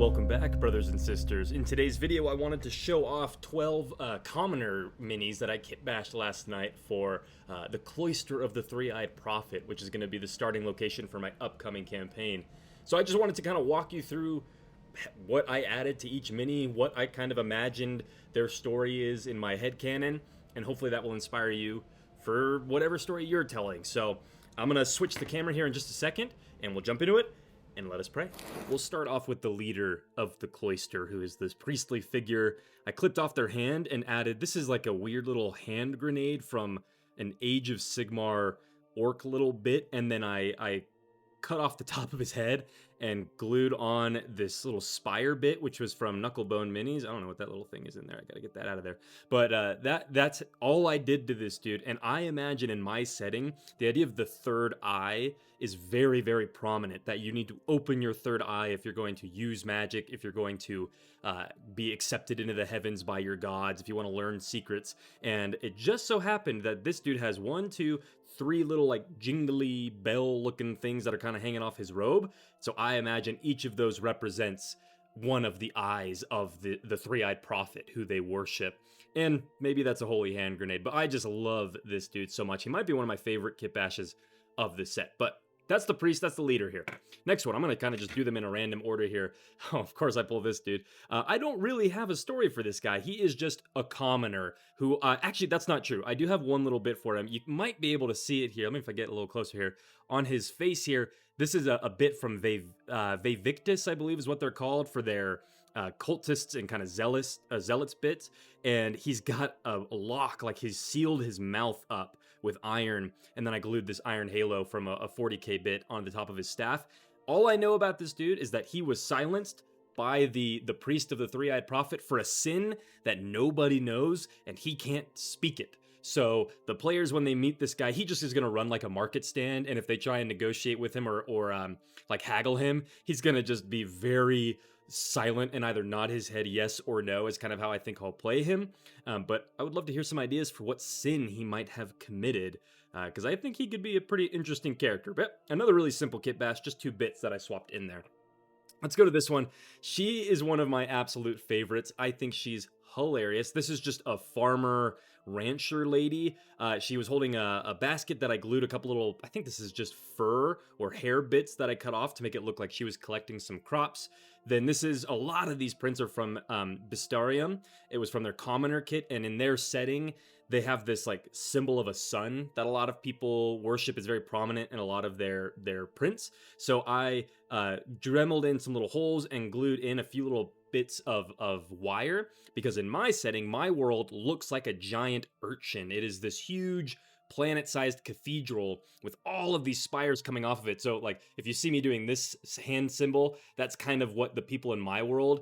Welcome back, brothers and sisters. In today's video, I wanted to show off 12 commoner minis that I kitbashed last night for the Cloister of the Three-Eyed Prophet, which is going to be the starting location for my upcoming campaign. So I just wanted to kind of walk you through what I added to each mini, what I kind of imagined their story is in my headcanon, and hopefully that will inspire you for whatever story you're telling. So I'm going to switch the camera here in just a second, and we'll jump into it. And let us pray. We'll start off with the leader of the cloister, who is this priestly figure. I clipped off their hand and added, this is like a weird little hand grenade from an Age of Sigmar orc little bit, and then I cut off the top of his head and glued on this little spire bit, which was from Knucklebone Minis. I don't know what that little thing is in there. I gotta get that out of there. But that's all I did to this dude. And I imagine in my setting, the idea of the third eye is very, very prominent, that you need to open your third eye if you're going to use magic, if you're going to be accepted into the heavens by your gods, if you want to learn secrets. And it just so happened that this dude has 1, 2, 3 little like jingly bell looking things that are kind of hanging off his robe. So I imagine each of those represents one of the eyes of the three-eyed prophet who they worship. And maybe that's a holy hand grenade, but I just love this dude so much. He might be one of my favorite kitbashes of the set, but that's the priest, that's the leader here. Next one, I'm going to kind of just do them in a random order here. Oh, of course I pull this dude. I don't really have a story for this guy. He is just a commoner who, actually that's not true. I do have one little bit for him. You might be able to see it here. Let me if I get a little closer here. On his face here, this is a bit from Victus, I believe is what they're called, for their cultists and kind of zealots bits. And he's got a lock, like he's sealed his mouth up with iron, and then I glued this iron halo from a 40k bit on the top of his staff. All I know about this dude is that he was silenced by the priest of the three-eyed prophet for a sin that nobody knows, and he can't speak it. So the players, when they meet this guy, he just is going to run like a market stand, and if they try and negotiate with him or like haggle him, he's going to just be very silent and either nod his head yes or no is kind of how I think I'll play him. But I would love to hear some ideas for what sin he might have committed, because I think he could be a pretty interesting character. But another really simple kitbash, just 2 bits that I swapped in there. Let's go to this one. She is one of my absolute favorites. I think she's hilarious. This is just a farmer rancher lady. She was holding a basket that I glued a couple little, I think this is just fur or hair bits that I cut off to make it look like she was collecting some crops. Then this is, a lot of these prints are from Bistarium. It was from their commoner kit, and in their setting, they have this like symbol of a sun that a lot of people worship. Is very prominent in a lot of their prints. So I dremeled in some little holes and glued in a few little bits of wire, because in my setting, my world looks like a giant urchin. It is this huge planet-sized cathedral with all of these spires coming off of it. So like if you see me doing this hand symbol, that's kind of what the people in my world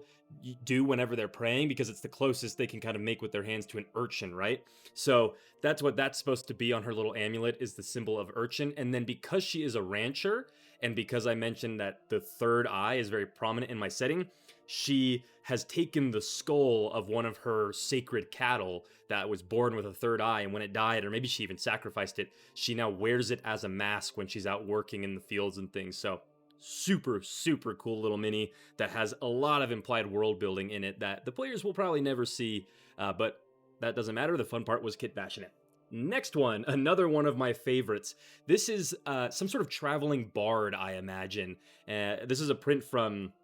do whenever they're praying, because it's the closest they can kind of make with their hands to an urchin, right? So that's what that's supposed to be on her little amulet, is the symbol of urchin. And then because she is a rancher, and because I mentioned that the third eye is very prominent in my setting, she has taken the skull of one of her sacred cattle that was born with a third eye, and when it died, or maybe she even sacrificed it, she now wears it as a mask when she's out working in the fields and things. So super, super cool little mini that has a lot of implied world building in it that the players will probably never see, but that doesn't matter. The fun part was kitbashing it. Next one, another one of my favorites. This is some sort of traveling bard, I imagine. This is a print from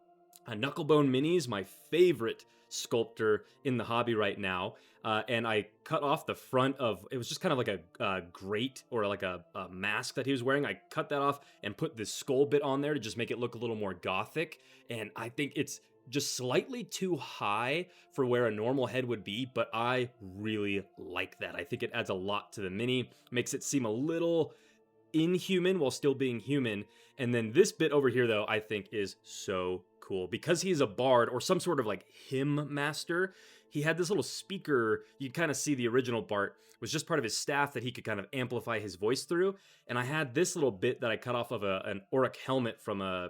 Knucklebone Minis, my favorite sculptor in the hobby right now. And I cut off the front of, it was just kind of like a grate or like a mask that he was wearing. I cut that off and put this skull bit on there to just make it look a little more gothic. And I think it's just slightly too high for where a normal head would be, but I really like that. I think it adds a lot to the mini, makes it seem a little inhuman while still being human. And then this bit over here, though, I think is so cool because he's a bard or some sort of like hymn master. He had this little speaker. You kind of see the original Bart was just part of his staff that he could kind of amplify his voice through. And I had this little bit that I cut off of an Auric helmet from a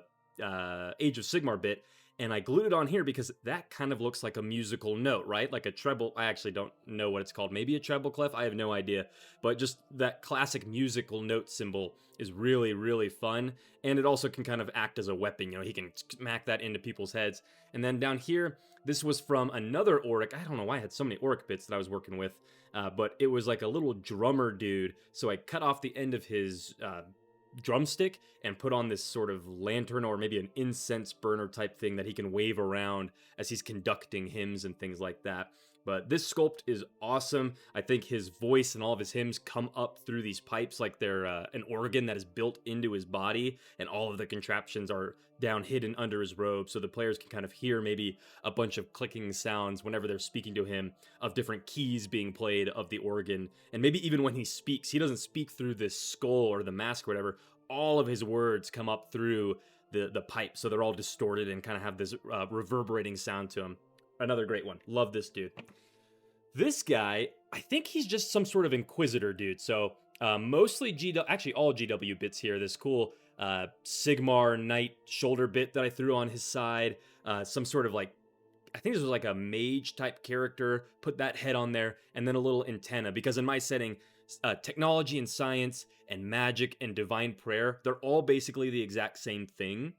Age of Sigmar bit. and I glued it on here because that kind of looks like a musical note, right? Like a treble. I actually don't know what it's called. Maybe a treble clef. I have no idea. But just that classic musical note symbol is really, really fun. And it also can kind of act as a weapon. You know, he can smack that into people's heads. And then down here, this was from another Auric. I don't know why I had so many Auric bits that I was working with. But it was like a little drummer dude. So I cut off the end of his drumstick and put on this sort of lantern or maybe an incense burner type thing that he can wave around as he's conducting hymns and things like that. But this sculpt is awesome. I think his voice and all of his hymns come up through these pipes like they're an organ that is built into his body, and all of the contraptions are down hidden under his robe, so the players can kind of hear maybe a bunch of clicking sounds whenever they're speaking to him of different keys being played of the organ. And maybe even when he speaks, he doesn't speak through this skull or the mask or whatever. All of his words come up through the pipe, so they're all distorted and kind of have this reverberating sound to them. Another great one. Love this dude. This guy, I think he's just some sort of Inquisitor dude. So mostly actually all GW bits here. This cool Sigmar Knight shoulder bit that I threw on his side. Some sort of like, I think this was like a mage type character. Put that head on there, and then a little antenna. Because in my setting, technology and science and magic and divine prayer, they're all basically the exact same thing.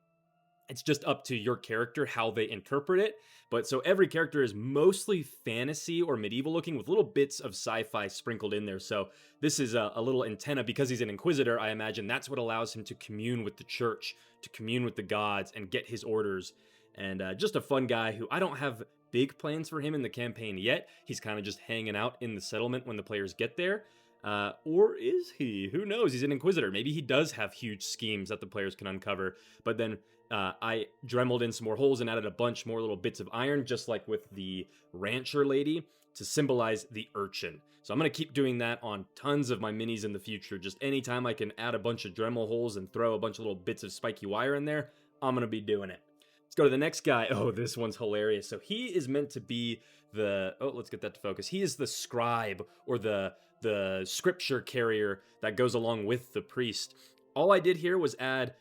It's just up to your character how they interpret it. But so every character is mostly fantasy or medieval looking with little bits of sci-fi sprinkled in there. So this is a little antenna because he's an Inquisitor. I imagine that's what allows him to commune with the church, to commune with the gods and get his orders. And just a fun guy who I don't have big plans for him in the campaign yet. He's kind of just hanging out in the settlement when the players get there. Or is he? Who knows? He's an Inquisitor. Maybe he does have huge schemes that the players can uncover. But then I dremeled in some more holes and added a bunch more little bits of iron, just like with the rancher lady, to symbolize the urchin. So I'm going to keep doing that on tons of my minis in the future. Just anytime I can add a bunch of Dremel holes and throw a bunch of little bits of spiky wire in there, I'm going to be doing it. Let's go to the next guy. Oh, this one's hilarious. So he is meant to be let's get that to focus. He is the scribe, or the scripture carrier that goes along with the priest. All I did here was add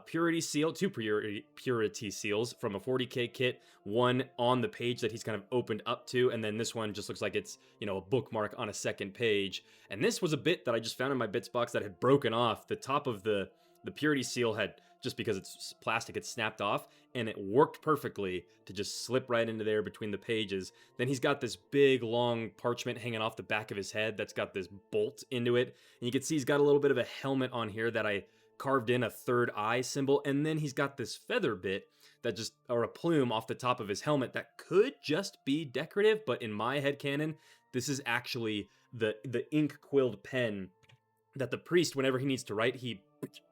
purity seal, two purity seals from a 40k kit, one on the page that he's kind of opened up to, and then this one just looks like it's, you know, a bookmark on a second page. And this was a bit that I just found in my bits box that had broken off. The top of the purity seal had, just because it's plastic, it snapped off, and it worked perfectly to just slip right into there between the pages. Then he's got this big, long parchment hanging off the back of his head that's got this bolt into it. And you can see he's got a little bit of a helmet on here that I carved in a third eye symbol. And then he's got this feather bit that just, or a plume off the top of his helmet that could just be decorative, but in my headcanon, this is actually the ink quilled pen that the priest, whenever he needs to write, he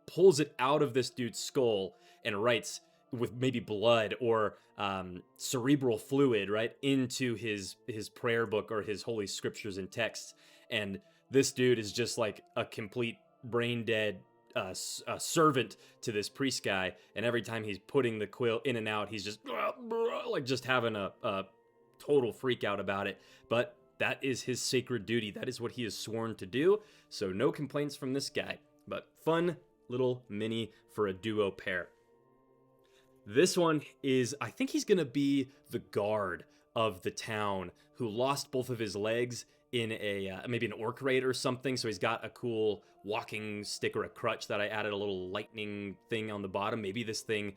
pulls it out of this dude's skull and writes with maybe blood or cerebral fluid, right, into his prayer book or his holy scriptures and texts. And this dude is just like a complete brain dead servant to this priest guy. And every time he's putting the quill in and out, he's just like just having a total freak out about it. But that is his sacred duty. That is what he is sworn to do. So no complaints from this guy. But fun little mini for a duo pair. This one is, I think he's going to be the guard of the town who lost both of his legs in a maybe an orc raid or something. So he's got a cool walking stick or a crutch that I added a little lightning thing on the bottom. Maybe this thing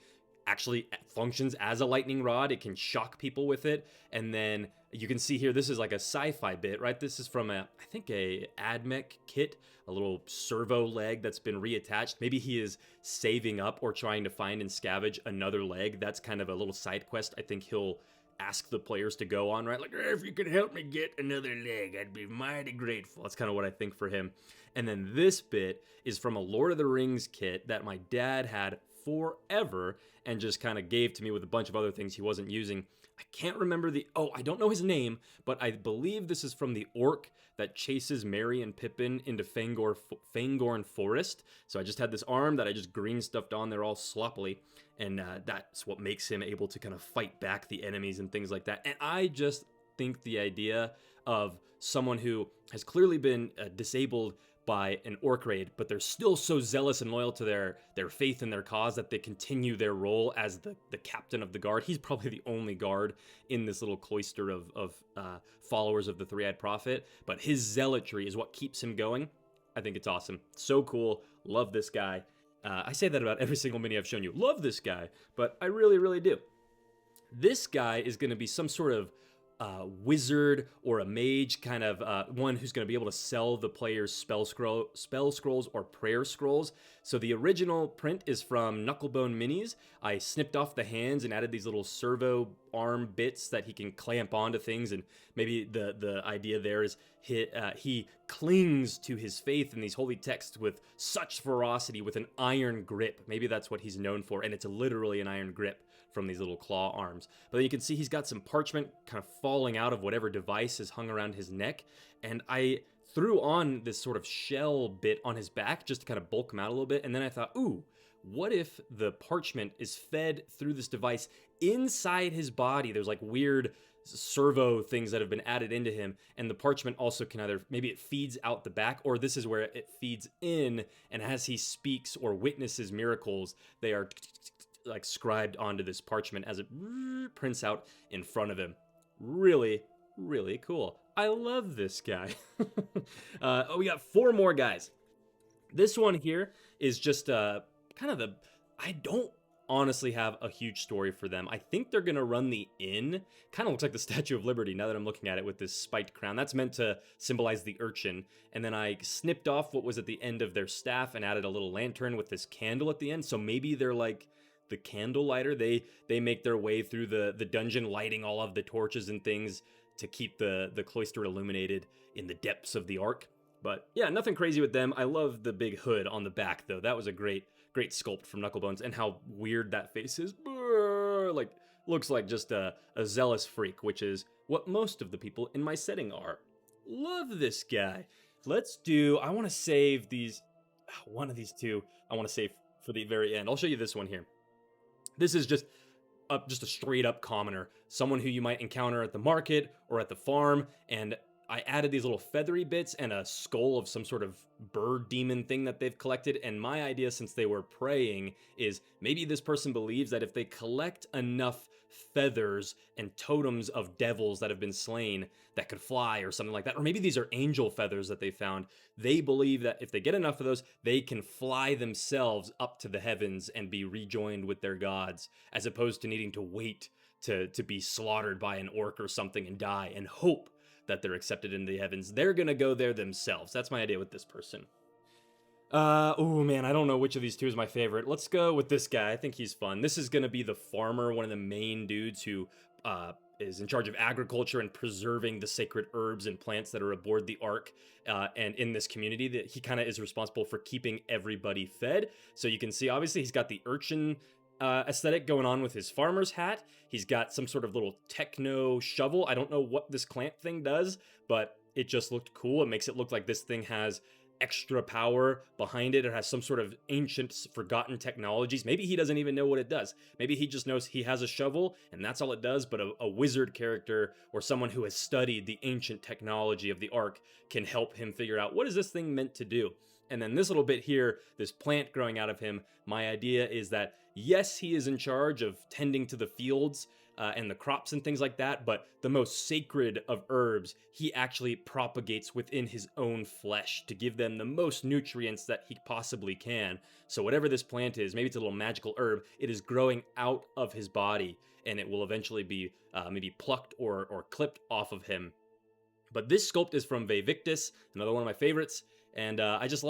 actually functions as a lightning rod. It can shock people with it. And then you can see here, this is like a sci-fi bit, right? This is from I think a AdMech kit, a little servo leg that's been reattached. Maybe he is saving up or trying to find and scavenge another leg. That's kind of a little side quest I think he'll ask the players to go on, right? Like, if you could help me get another leg, I'd be mighty grateful. That's kind of what I think for him. And then this bit is from a Lord of the Rings kit that my dad had forever and just kind of gave to me with a bunch of other things he wasn't using. I can't remember I don't know his name, but I believe this is from the orc that chases Merry and Pippin into Fangorn Forest. So I just had this arm that I just green stuffed on there all sloppily, and that's what makes him able to kind of fight back the enemies and things like that. And I just think the idea of someone who has clearly been disabled by an orc raid, but they're still so zealous and loyal to their faith and their cause that they continue their role as the captain of the guard. He's probably the only guard in this little cloister of followers of the three-eyed prophet, but his zealotry is what keeps him going. I think it's awesome. So cool. Love this guy. I say that about every single mini I've shown you. Love this guy, but I really, really do. This guy is going to be some sort of wizard or a mage, kind of one who's going to be able to sell the player's spell scrolls or prayer scrolls. So the original print is from Knucklebone Minis. I snipped off the hands and added these little servo arm bits that he can clamp onto things, and maybe the idea there is he clings to his faith in these holy texts with such ferocity, with an iron grip. Maybe that's what he's known for, and it's literally an iron grip from these little claw arms. But then you can see he's got some parchment kind of falling out of whatever device is hung around his neck, and I threw on this sort of shell bit on his back just to kind of bulk him out a little bit, and then I thought, ooh, what if the parchment is fed through this device inside his body? There's like weird servo things that have been added into him, and the parchment also can either, maybe it feeds out the back, or this is where it feeds in, and as he speaks or witnesses miracles, they are like scribed onto this parchment as it prints out in front of him. Really, really cool. I love this guy. We got 4 more guys. This one here is just kind of I don't honestly have a huge story for them. I think they're gonna run the inn. Kind of looks like the Statue of Liberty now that I'm looking at it with this spiked crown. That's meant to symbolize the urchin. And then I snipped off what was at the end of their staff and added a little lantern with this candle at the end. So maybe they're like the candle lighter. They make their way through the dungeon, lighting all of the torches and things to keep the cloister illuminated in the depths of the ark. But yeah, nothing crazy with them. I love the big hood on the back though. That was a great sculpt from Knucklebones, and how weird that face is. Like, looks like just a zealous freak, which is what most of the people in my setting are. Love this guy. I want to save these, one of these two I want to save for the very end. I'll show you this one here. This is just a straight up commoner, someone who you might encounter at the market or at the farm, and I added these little feathery bits and a skull of some sort of bird demon thing that they've collected, and my idea, since they were praying, is maybe this person believes that if they collect enough feathers and totems of devils that have been slain that could fly or something like that, or maybe these are angel feathers that they found, they believe that if they get enough of those, they can fly themselves up to the heavens and be rejoined with their gods, as opposed to needing to wait to be slaughtered by an orc or something and die and hope that they're accepted in the heavens. They're gonna go there themselves. That's my idea with this person. Oh man, I don't know which of these two is my favorite. Let's go with this guy. I think he's fun. This is gonna be the farmer, one of the main dudes who is in charge of agriculture and preserving the sacred herbs and plants that are aboard the ark and in this community. That he kind of is responsible for keeping everybody fed. So you can see, obviously, he's got the urchin aesthetic going on with his farmer's hat. He's got some sort of little techno shovel. I don't know what this clamp thing does, but it just looked cool. It makes it look like this thing has extra power behind it. It has some sort of ancient, forgotten technologies. Maybe he doesn't even know what it does. Maybe he just knows he has a shovel and that's all it does, but a wizard character or someone who has studied the ancient technology of the ark can help him figure out, what is this thing meant to do? And then this little bit here, this plant growing out of him, my idea is that, yes, he is in charge of tending to the fields and the crops and things like that, but the most sacred of herbs, he actually propagates within his own flesh to give them the most nutrients that he possibly can. So whatever this plant is, maybe it's a little magical herb, it is growing out of his body, and it will eventually be maybe plucked or clipped off of him. But this sculpt is from Victus, another one of my favorites, and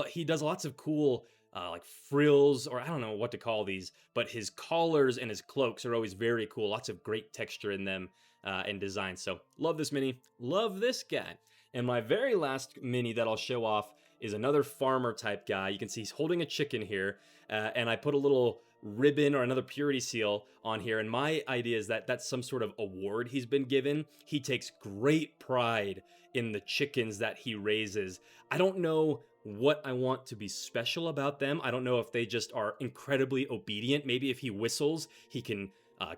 he does lots of cool like frills, or I don't know what to call these, but his collars and his cloaks are always very cool. Lots of great texture in them and design. So love this mini, love this guy. And my very last mini that I'll show off is another farmer type guy. You can see he's holding a chicken here, and I put a little ribbon or another purity seal on here, and my idea is that that's some sort of award he's been given. He takes great pride in the chickens that he raises. I don't know what I want to be special about them. I don't know if they just are incredibly obedient. Maybe if he whistles, he can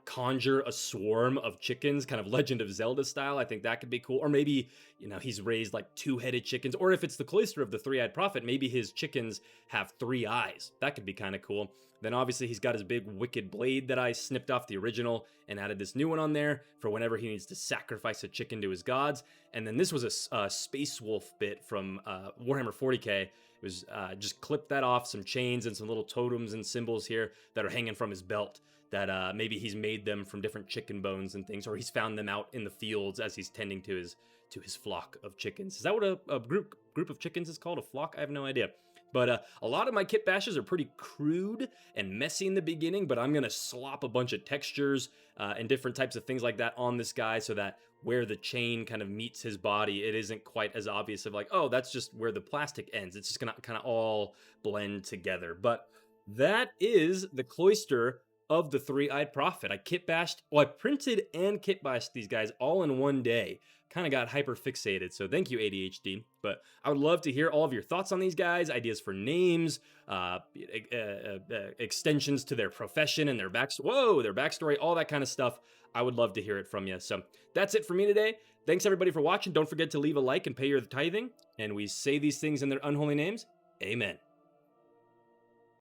conjure a swarm of chickens, kind of Legend of Zelda style. I think that could be cool. Or maybe, he's raised like two-headed chickens. Or if it's the cloister of the three-eyed prophet, maybe his chickens have 3 eyes. That could be kind of cool. Then obviously he's got his big wicked blade that I snipped off the original and added this new one on there for whenever he needs to sacrifice a chicken to his gods. And then this was a Space Wolf bit from Warhammer 40k. It was just clipped that off, some chains and some little totems and symbols here that are hanging from his belt, that maybe he's made them from different chicken bones and things, or he's found them out in the fields as he's tending to his flock of chickens. Is that what a group of chickens is called? A flock? I have no idea. But a lot of my kit bashes are pretty crude and messy in the beginning, but I'm going to slop a bunch of textures and different types of things like that on this guy so that where the chain kind of meets his body, it isn't quite as obvious of like, oh, that's just where the plastic ends. It's just going to kind of all blend together. But that is the cloister of the three-eyed prophet. I printed and kitbashed these guys all in one day. Kind of got hyper fixated, so thank you, ADHD. But I would love to hear all of your thoughts on these guys, ideas for names, extensions to their profession and their backstory, all that kind of stuff. I would love to hear it from you. So that's it for me today. Thanks everybody for watching. Don't forget to leave a like and pay your tithing. And we say these things in their unholy names. Amen.